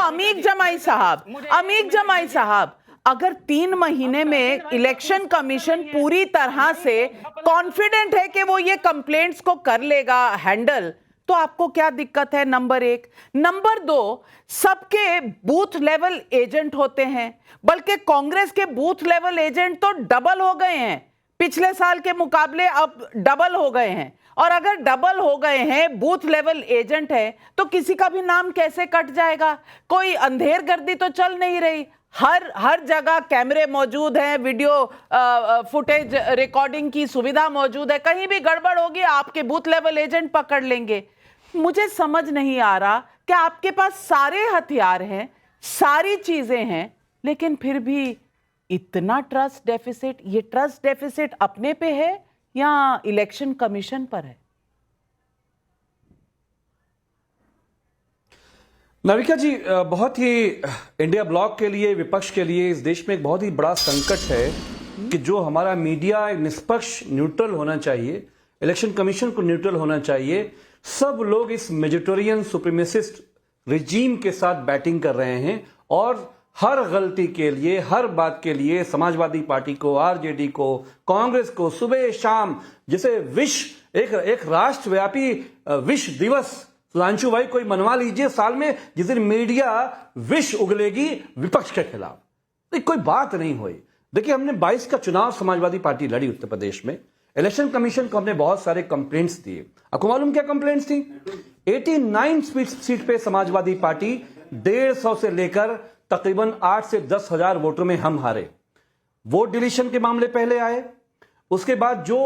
अमीक जमाई साहब, अगर 3 महीने में इलेक्शन कमीशन पूरी तरह से कॉन्फिडेंट है कि वो ये कंप्लेंट्स को कर लेगा हैंडल, तो आपको क्या दिक्कत है? नंबर 1। नंबर 2, सबके बूथ लेवल एजेंट होते हैं, बल्कि कांग्रेस के बूथ लेवल एजेंट तो डबल हो गए हैं, पिछले साल के मुकाबले अब डबल हो गए हैं। और अगर डबल हो गए हैं, बूथ लेवल एजेंट है, तो किसी का भी नाम कैसे कट जाएगा? कोई अंधेर गर्दी तो चल नहीं रही, हर जगह कैमरे मौजूद हैं, वीडियो फुटेज रिकॉर्डिंग की सुविधा मौजूद है, कहीं भी गड़बड़ होगी आपके बूथ लेवल एजेंट पकड़ लेंगे। मुझे समझ नहीं आ रहा कि आपके पास सारे हथियार हैं, सारी चीजें हैं, लेकिन फिर भी इतना ट्रस्ट डेफिसिट। ये ट्रस्ट डेफिसिट अपने पे है या इलेक्शन कमीशन पर है? नाविका जी, बहुत ही इंडिया ब्लॉक के लिए, विपक्ष के लिए इस देश में एक बहुत ही बड़ा संकट है कि जो हमारा मीडिया एक निष्पक्ष न्यूट्रल होना चाहिए, इलेक्शन कमीशन को न्यूट्रल होना चाहिए, सब लोग इस मेजोरिटेरियन सुप्रीमेसिस्ट रिजीम के साथ बैटिंग कर रहे हैं और हर गलती के लिए, हर बात के लिए समाजवादी पार्टी को, आरजेडी को, कांग्रेस को सुबह शाम, जैसे एक राष्ट्रव्यापी विश्व दिवस सुधांशु भाई कोई मनवा लीजिए साल में, जिस दिन मीडिया विष उगलेगी विपक्ष के खिलाफ। तो कोई बात नहीं हुई। देखिए, हमने 22 का चुनाव समाजवादी पार्टी लड़ी उत्तर प्रदेश में। इलेक्शन कमीशन को हमने बहुत सारे कंप्लेंट्स दिए। आपको मालूम क्या कंप्लेंट्स थी? 89 सीट पे समाजवादी पार्टी 150 से लेकर तकरीबन 8 से 10 हजार वोटों में हम हारे। वोट डिलीशन के मामले पहले आए, उसके बाद जो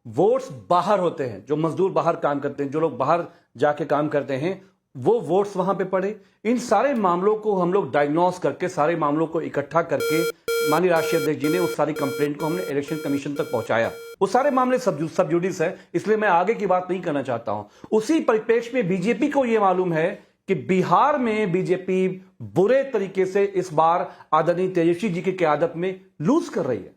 वोट्स बाहर होते हैं, जो मजदूर बाहर काम करते हैं, जो लोग बाहर जाके काम करते हैं, वो वोट्स वहां पे पड़े। इन सारे मामलों को हम लोग डायग्नोस करके, सारे मामलों को इकट्ठा करके, माननीय राष्ट्रीय अध्यक्ष जी ने उस सारी कंप्लेंट को हमने इलेक्शन कमीशन तक पहुंचाया। वो सारे मामले सब जुडिस है, इसलिए मैं आगे की बात नहीं करना चाहता हूं। उसी परिप्रेक्ष्य में बीजेपी को यह मालूम है कि बिहार में बीजेपी बुरे तरीके से इस बार आदरणीय तेजस्वी जी की क़यादत में लूज कर रही है।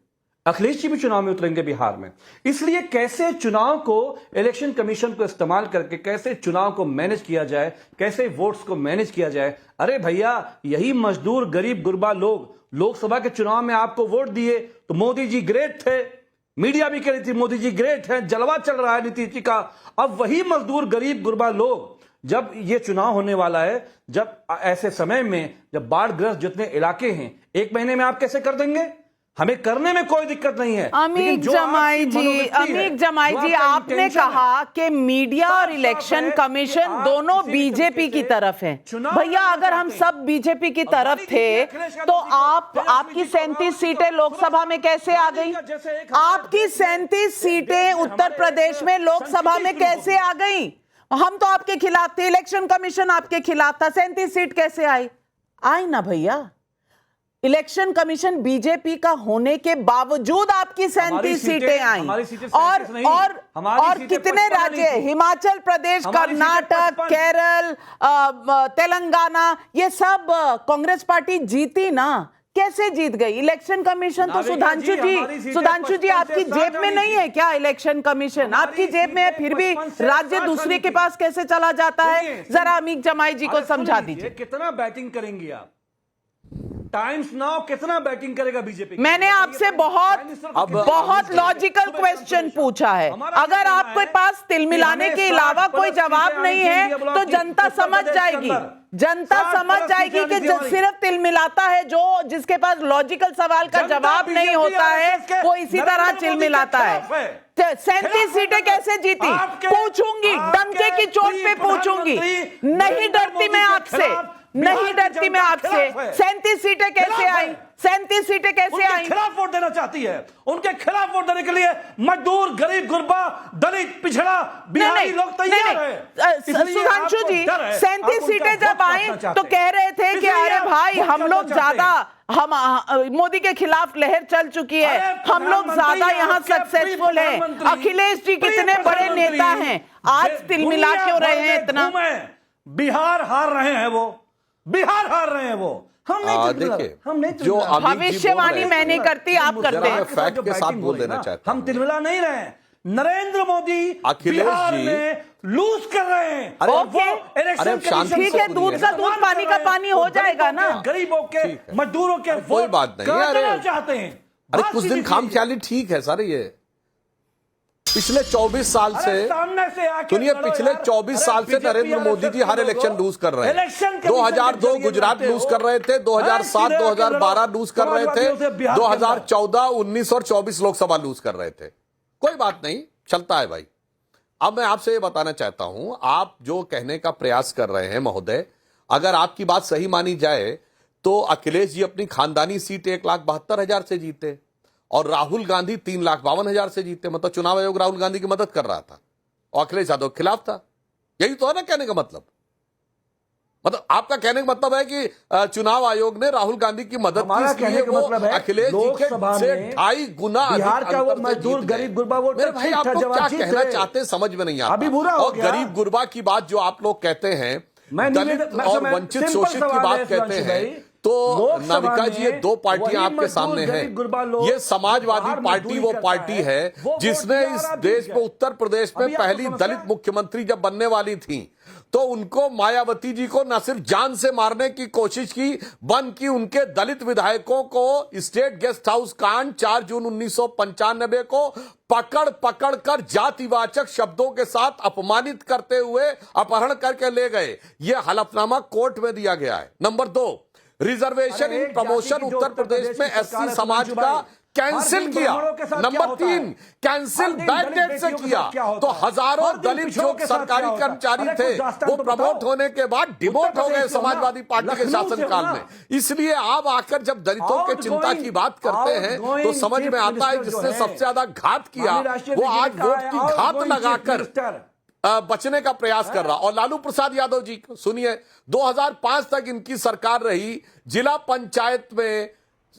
अखिलेश जी भी चुनाव में उतरेंगे बिहार में, इसलिए कैसे चुनाव को, इलेक्शन कमीशन को इस्तेमाल करके कैसे चुनाव को मैनेज किया जाए, कैसे वोट्स को मैनेज किया जाए। अरे भैया, यही मजदूर, गरीब गुरबा लोग लोकसभा के चुनाव में आपको वोट दिए तो मोदी जी ग्रेट थे, मीडिया भी कह रही थी मोदी जी ग्रेट है, जलवा चल रहा है नीतीश जी का। अब वही मजदूर, गरीब गुरबा लोग, जब ये चुनाव होने वाला है, जब ऐसे समय में, जब बाढ़ग्रस्त जितने इलाके हैं, 1 महीने में आप कैसे कर देंगे? हमें करने में कोई दिक्कत नहीं है। अमीक जमाई जी, आपने कहा कि मीडिया और इलेक्शन कमीशन दोनों बीजेपी की तरफ हैं। भैया, अगर हम सब बीजेपी की तरफ थे तो आपकी 37 सीटें लोकसभा में कैसे आ गई? आपकी 37 सीटें उत्तर प्रदेश में लोकसभा में कैसे आ गई? हम तो आपके खिलाफ थे, इलेक्शन कमीशन आपके खिलाफ था, 37 सीट कैसे आई ना भैया? इलेक्शन कमीशन बीजेपी का होने के बावजूद आपकी 37 सीटें आई। और कितने राज्य, हिमाचल प्रदेश, कर्नाटक, केरल, तेलंगाना, ये सब कांग्रेस पार्टी जीती ना। कैसे जीत गई? इलेक्शन कमीशन तो सुधांशु जी आपकी जेब में नहीं है क्या? इलेक्शन कमीशन आपकी जेब में है, फिर भी राज्य दूसरे के पास कैसे चला जाता है? जरा अमीक जमाई जी को समझा दीजिए। कितना बैटिंग करेंगी आप? टाइम्स नाउ कितना बैटिंग करेगा बीजेपी? मैंने आपसे बहुत लॉजिकल क्वेश्चन पूछा है। अगर आपके पास तिल मिलाने के अलावा कोई जवाब नहीं है तो जनता समझ जाएगी, कि सिर्फ तिल मिलाता है, जिसके पास लॉजिकल सवाल का जवाब नहीं होता है वो इसी तरह तिल मिलाता है। 37 सीटें कैसे जीती? पूछूंगी, डंके की चोट पे पूछूंगी। नहीं डरती मैं आपसे, 37 सीटें कैसे आई? 37 सीटें कैसे आई? खिलाफ वोट देना चाहती है। उनके खिलाफ वोट देने के लिए मजदूर, गरीब गुरबा, दलित, पिछड़ा, बिहारी लोग तैयार हैं। सुधांशु जी, 37 सीटें जब आई तो कह रहे थे कि अरे भाई, हम लोग ज्यादा, हम मोदी के खिलाफ लहर चल चुकी है, हम लोग ज्यादा यहाँ सक्सेसफुल हैं। अखिलेश जी कितने बड़े नेता हैं, आज तिल मिला क्यों रहे हैं इतना? बिहार हार रहे हैं वो, हम नहीं जो भविष्यवाणी मैं नहीं करती, आप करते हैं। फैक्ट के साथ बोल देना चाहता हूं। हम तिलमिला नहीं रहे हैं। नरेंद्र मोदी अखिलेश बिहार जी में लूज कर रहे हैं। अरे और वो ओके, इलेक्शन अरे शांति ठीक है, दूध का दूध, पानी का पानी हो जाएगा ना। गरीबों के, मजदूरों के कोई वोट बात नहीं, काटना अरे चाहते हैं। अरे बात कुछ सीधी दिन सी खाम है। ख्याली ठीक है सर। ये पिछले 24 साल अरे से सामने से आके सुनिए, लड़ो पिछले यार। 24 साल से बीजेपी नरेंद्र मोदी जी हर इलेक्शन लूज कर रहे हैं। इलेक्शन कमीशन 2002 के गुजरात जरिए लूज लड़ते कर रहे थे, 2007 हो। 2012 लूज कर रहे थे, समाजवादियों से बिहार के अंदर। 2014 19 और 24 लोकसभा लूज कर रहे थे। कोई बात नहीं, चलता है भाई। अब मैं आपसे ये बताना चाहता हूं, आप जो कहने का प्रयास कर रहे हैं महोदय, अगर आपकी बात सही मानी जाए तो अखिलेश जी अपनी खानदानी सीट 1,72,000 से जीते और राहुल गांधी 3,52,000 से जीते। मतलब चुनाव आयोग राहुल गांधी की मदद कर रहा था और अखिलेश यादव के खिलाफ था। यही तो है ना कहने का मतलब। मतलब आपका कहने का मतलब है कि चुनाव आयोग ने राहुल गांधी की मदद हमारा की, इसलिए कहने का वो मतलब है, अखिलेश जी लोकसभा के से में 2.5 गुना बिहार अधिक का वो अंतर से मजदूर, जीत गए। गरीब गुरबा वोटर मेरे भाई, ठीक आप था, लोग जवाब क्या ठीक कहना थे। चाहते हैं समझ में नहीं आता। अभी बुरा हो और गया। गरीब गुरबा की बात जो आप लोग कहते हैं, मैं दलित निवेदन- और मैं वंचित सिंपल शोषित की सवाल बात है कहते सुधांशु हैं, भाई। तो लोकसभा नाविका जी, ये में दो पार्टियां वही आपके सामने मजदूर, हैं। गरीब गुरबा लोग ये समाजवादी बाहर पार्टी मजदूरी वो करता पार्टी है, है वो वोट जिसने दिया इस और आप देश जीत में गए। उत्तर प्रदेश में अभी आपको पहली समस्या दलित है? मुख्यमंत्री जब बनने वाली थी तो उनको मायावती जी को न सिर्फ जान से मारने की कोशिश की, बल्कि उनके दलित विधायकों को स्टेट गेस्ट हाउस कांड 4 जून 1995 को पकड़ पकड़ कर जातिवाचक शब्दों के साथ अपमानित करते हुए अपहरण करके ले गए। यह हलफनामा कोर्ट में दिया गया है। नंबर 2, रिजर्वेशन अरे इन एक प्रमोशन जाति की जो उत्तर प्रदेश में की सरकार एससी है, समाज सुधांशु का भाई, कैंसिल हर दिन किया। ब्राह्मणों के साथ क्या नंबर होता 3, है? कैंसिल हर दिन बैक दलित डेट से व्यक्तियों के किया। साथ क्या होता तो है? हजारों हर दिन दलित पिछड़ों जो के साथ सरकारी क्या होता है? कर्मचारी अरे थे कुछ दास्तान वो तो प्रमोट बताओ। होने के बाद डिमोट हो गए प्रदेश से हो ना, समाजवादी पार्टी के लखनऊ से हो शासनकाल ना। में। इसलिए आप आकर जब दलितों के चिंता की बात करते हैं तो outgoing समझ में chief आता है minister जो जिसने है, सबसे ज्यादा घात किया माननीय राष्ट्रीय वो अध्यक्ष आज ने कहा वोट है, की घात outgoing chief लगाकर minister। बचने का प्रयास कर रहा। और लालू प्रसाद यादव जी सुनिए, 2005 तक इनकी सरकार रही, जिला पंचायत में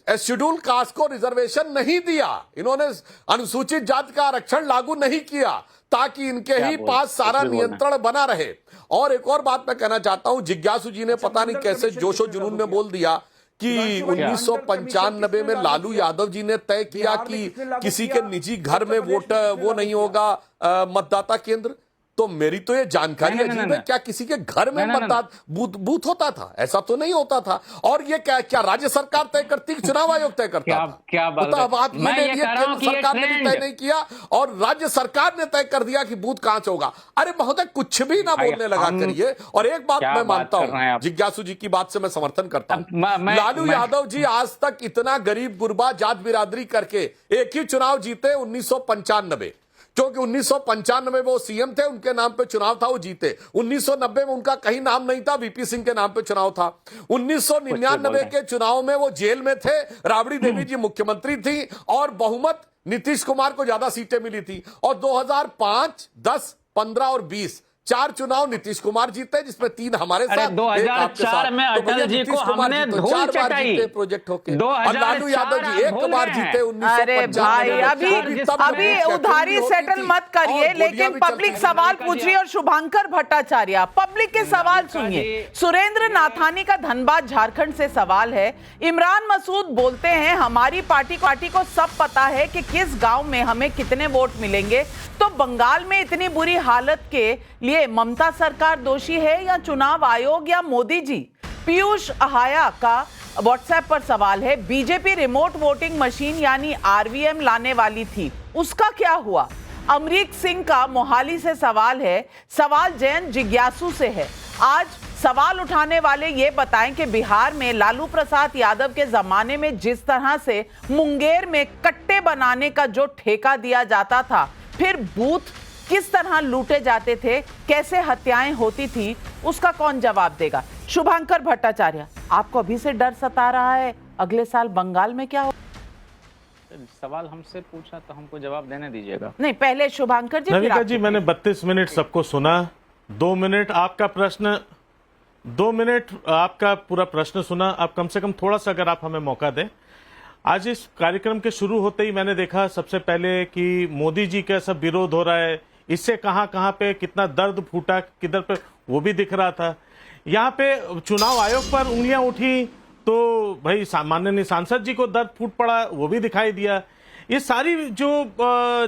शेड्यूल कास्ट को रिजर्वेशन नहीं दिया। इन्होंने अनुसूचित जाति का आरक्षण लागू नहीं किया ताकि इनके ही पास सारा नियंत्रण बना रहे। और एक और बात मैं कहना चाहता हूं, जिज्ञासु जी ने पता नहीं कैसे जोशो जुनून में बोल दिया कि 1995 में लालू यादव जी ने तय किया कि किसी के निजी घर में वोट वो नहीं होगा मतदाता केंद्र। तो मेरी तो ये जानकारी अजीब है, क्या किसी के घर में मतदान बूथ होता था? ऐसा तो नहीं होता था। और ये क्या राज्य सरकार तय करती कि चुनाव आयोग तय करता था? क्या बात तो बात मैं ये कह रहा हूं केंद्र कि ये सरकार ने भी तय ट्रेंड नहीं किया और राज्य सरकार ने तय कर दिया कि बूथ कहां से होगा। अरे महोदय, कुछ भी ना बोलने लगा करिए। और एक बात मैं मानता हूं, जिज्ञासु जी की बात से मैं समर्थन करता हूं। लालू यादव जी आज तक इतना गरीब गुरबा जात बिरादरी करके एक ही चुनाव जीते 1995, क्योंकि 1995 में वो सीएम थे, उनके नाम पे चुनाव था, वो जीते। 1990 में उनका कहीं नाम नहीं था, वीपी सिंह के नाम पे चुनाव था। 1999 के चुनाव में वो जेल में थे, राबड़ी देवी जी मुख्यमंत्री थी और बहुमत नीतीश कुमार को ज्यादा सीटें मिली थी। और 2005, 10, 15 और 20 4 चुनाव नीतीश कुमार जीते, जिसमें 3 हमारे साथ, 2004 में अटल जी को हमने धूल चटाई प्रोजेक्ट होके। 2004 और लालू यादव जी एक बार जीते 1995 अरे भाई, अभी उधारी सेटल मत करिए, लेकिन पब्लिक सवाल पूछ रही है। और शुभांकर भट्टाचार्य, पब्लिक के सवाल सुनिए। सुरेंद्र नाथानी का धनबाद झारखंड से सवाल है। इमरान मसूद बोलते हैं हमारी पार्टी को सब पता है कि किस गांव में हमें कितने वोट मिलेंगे। तो बंगाल में इतनी बुरी हालत के लिए ममता सरकार दोषी है या चुनाव आयोग या मोदी जी? पीयूष अहाया का व्हाट्सएप पर सवाल है, बीजेपी रिमोट वोटिंग मशीन यानी आरवीएम लाने वाली थी, उसका क्या हुआ? अमरीक सिंह का मोहाली से सवाल है। सवाल जयंत जिज्ञासु से है। आज सवाल उठाने वाले ये बताएं कि बिहार में लालू प्रसाद यादव के जमाने में जिस तरह से मुंगेर में कट्टे बनाने का जो ठेका दिया जाता था, फिर बूथ किस तरह लूटे जाते थे, कैसे हत्याएं होती थी, उसका कौन जवाब देगा? शुभांकर भट्टाचार्य, आपको अभी से डर सता रहा है अगले साल बंगाल में क्या हो? सवाल हमसे पूछा तो हमको जवाब देने दीजिएगा। नहीं, पहले शुभांकर जी। नविका जी, मैंने 32 मिनट सबको सुना। 2 मिनट आपका प्रश्न, 2 मिनट आपका पूरा प्रश्न सुना। आप कम से कम थोड़ा सा अगर आप हमें मौका दें। आज इस कार्यक्रम के शुरू होते ही मैंने देखा सबसे पहले कि मोदी जी का सब विरोध हो रहा है, इससे कहां पे कितना दर्द फूटा किधर पे, वो भी दिख रहा था। यहाँ पे चुनाव आयोग पर उंगलियां उठी तो भाई माननीय सांसद जी को दर्द फूट पड़ा, वो भी दिखाई दिया। ये सारी जो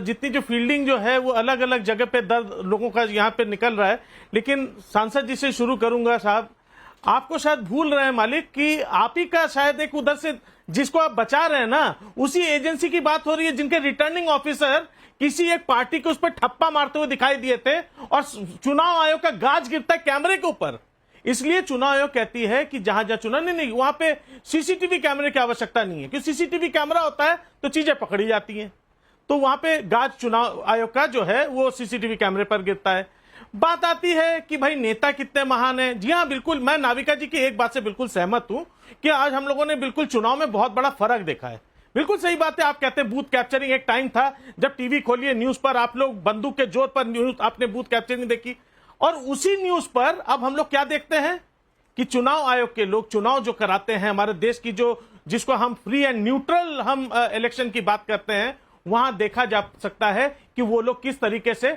जितनी जो फील्डिंग जो है वो अलग अलग जगह पे दर्द लोगों का यहाँ पे निकल रहा है। लेकिन सांसद जी से शुरू करूंगा। साहब, आपको शायद भूल रहे हैं मालिक कि आप ही का शायद एक उधर से जिसको आप बचा रहे हैं ना, उसी एजेंसी की बात हो रही है जिनके रिटर्निंग ऑफिसर किसी एक पार्टी के उस पर ठप्पा मारते हुए दिखाई दिए थे और चुनाव आयोग का गाज गिरता है कैमरे के ऊपर। इसलिए चुनाव आयोग कहती है कि जहां जहां चुनाव नहीं, वहां पे सीसीटीवी कैमरे की आवश्यकता नहीं है, क्योंकि सीसीटीवी कैमरा होता है तो चीजें पकड़ी जाती हैं। तो वहां पे गाज चुनाव आयोग का जो है वो सीसीटीवी कैमरे पर गिरता है। बात आती है कि भाई नेता कितने महान हैं। जी हाँ, बिल्कुल, मैं नाविका जी की एक बात से बिल्कुल सहमत हूं कि आज हम लोगों ने बिल्कुल चुनाव में बहुत बड़ा फर्क देखा है। बिल्कुल सही बात है, आप कहते हैं बूथ कैप्चरिंग। एक टाइम था जब टीवी खोलिए न्यूज पर आप लोग बंदूक के जोर पर न्यूज आपने बूथ कैप्चरिंग देखी, और उसी न्यूज पर अब हम लोग क्या देखते हैं कि चुनाव आयोग के लोग चुनाव जो कराते हैं हमारे देश की, जो जिसको हम फ्री एंड न्यूट्रल हम इलेक्शन की बात करते हैं, वहां देखा जा सकता है कि वो लोग किस तरीके से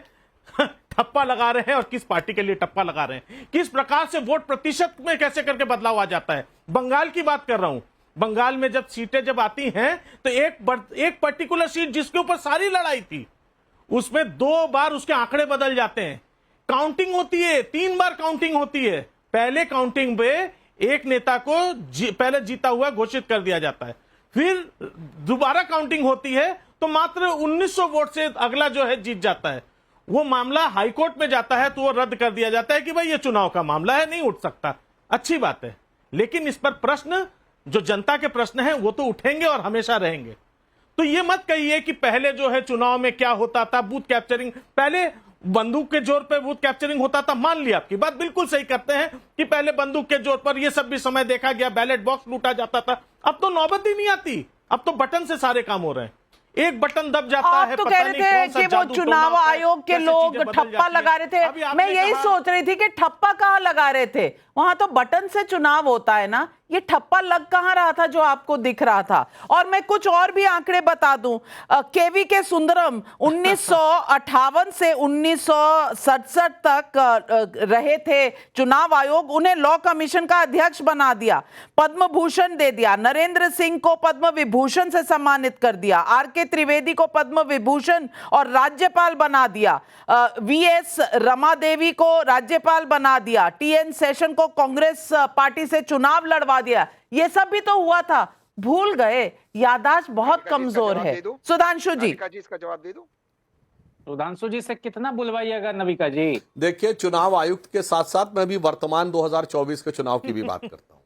ठप्पा लगा रहे हैं और किस पार्टी के लिए ठप्पा लगा रहे हैं, किस प्रकार से वोट प्रतिशत में कैसे करके बदलाव आ जाता है। बंगाल की बात कर रहा हूं, बंगाल में जब सीटें जब आती हैं तो एक पर्टिकुलर सीट जिसके ऊपर सारी लड़ाई थी, उसमें 2 बार उसके आंकड़े बदल जाते हैं। काउंटिंग होती है, 3 बार काउंटिंग होती है। पहले काउंटिंग में एक नेता को पहले जीता हुआ घोषित कर दिया जाता है, फिर दोबारा काउंटिंग होती है तो मात्र 1900 वोट से अगला जो है जीत जाता है। वो मामला हाईकोर्ट में जाता है तो वो रद्द कर दिया जाता है कि भाई ये चुनाव का मामला है, नहीं उठ सकता। अच्छी बात है, लेकिन इस पर प्रश्न जो जनता के प्रश्न हैं वो तो उठेंगे और हमेशा रहेंगे। तो ये मत कहिए कि पहले जो है चुनाव में क्या होता था, बूथ कैप्चरिंग, पहले बंदूक के जोर पर बूथ कैप्चरिंग होता था। मान लिया, आपकी बात बिल्कुल सही करते हैं कि पहले बंदूक के जोर पर ये सब भी समय देखा गया, बैलेट बॉक्स लूटा जाता था। अब तो नौबत ही नहीं आती, अब तो बटन से सारे काम हो रहे हैं। एक बटन दब जाता आप है, तो पता कह रहे नहीं थे कौन सा कि वो जादू चुनाव टोना होता है, आयोग के कैसे लोग चीजें बदल ठप्पा जाती लगा हैं। रहे थे। अभी आपने मैं यही कहा- सोच रही थी कि ठप्पा कहाँ लगा रहे थे, वहां तो बटन से चुनाव होता है ना, ये ठप्पा लग कहाँ रहा था जो आपको दिख रहा था। और मैं कुछ और भी आंकड़े बता दूं, केवी के सुंदरम 1958 से 1967 तक रहे थे चुनाव आयोग, उन्हें लॉ कमीशन का अध्यक्ष बना दिया, पद्म भूषण दे दिया, नरेंद्र सिंह को पद्म विभूषण से सम्मानित कर दिया, आर.के. त्रिवेदी को पद्म विभूषण और राज्यपाल बना दिया, वी.एस. रमा देवी को राज्यपाल बना दिया, टी.एन. सेशन को कांग्रेस पार्टी से चुनाव लड़वा दिया। ये सब भी तो हुआ था, भूल गए, याददाश्त बहुत कमजोर है। सुधांशु जी, इसका जवाब दे दो। सुधांशु जी से कितना बुलवाइएगा नविका जी। देखिए, चुनाव आयुक्त के साथ साथ मैं भी वर्तमान 2024 के चुनाव की भी बात करता हूं।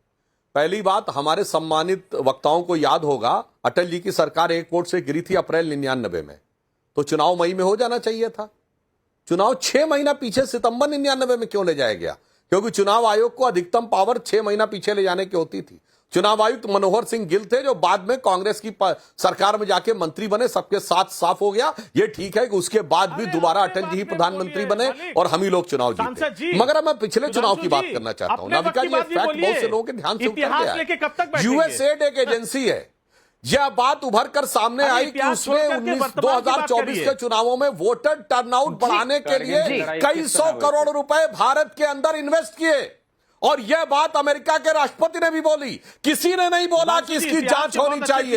पहली बात, हमारे सम्मानित वक्ताओं को याद होगा, अटल जी की सरकार 1 वोट से गिरी थी अप्रैल 99 में, तो चुनाव मई में हो जाना चाहिए था। चुनाव 6 महीना पीछे सितंबर 99 में क्यों ले जाया गया? क्योंकि चुनाव आयोग को अधिकतम पावर 6 महीना पीछे ले जाने की होती थी। चुनाव आयुक्त मनोहर सिंह गिल थे, जो बाद में कांग्रेस की सरकार में जाके मंत्री बने, सबके साथ साफ हो गया। ये ठीक है कि उसके बाद भी दोबारा अटल जी ही प्रधानमंत्री बने और हम ही लोग चुनाव जीते। मगर मैं पिछले चुनाव की बात करना चाहता हूं। नाविका जी, फैक्ट बहुत से लोगों के ध्यान से उतर गया। यूएसएड एक एजेंसी है। यह बात उभर कर सामने आई कि उसने 2024 के चुनावों में वोटर टर्नआउट बढ़ाने के लिए कई 100 करोड़ रुपए भारत के अंदर इन्वेस्ट किए, और यह बात अमेरिका के राष्ट्रपति ने भी बोली। किसी ने नहीं बोला कि इसकी जांच होनी चाहिए।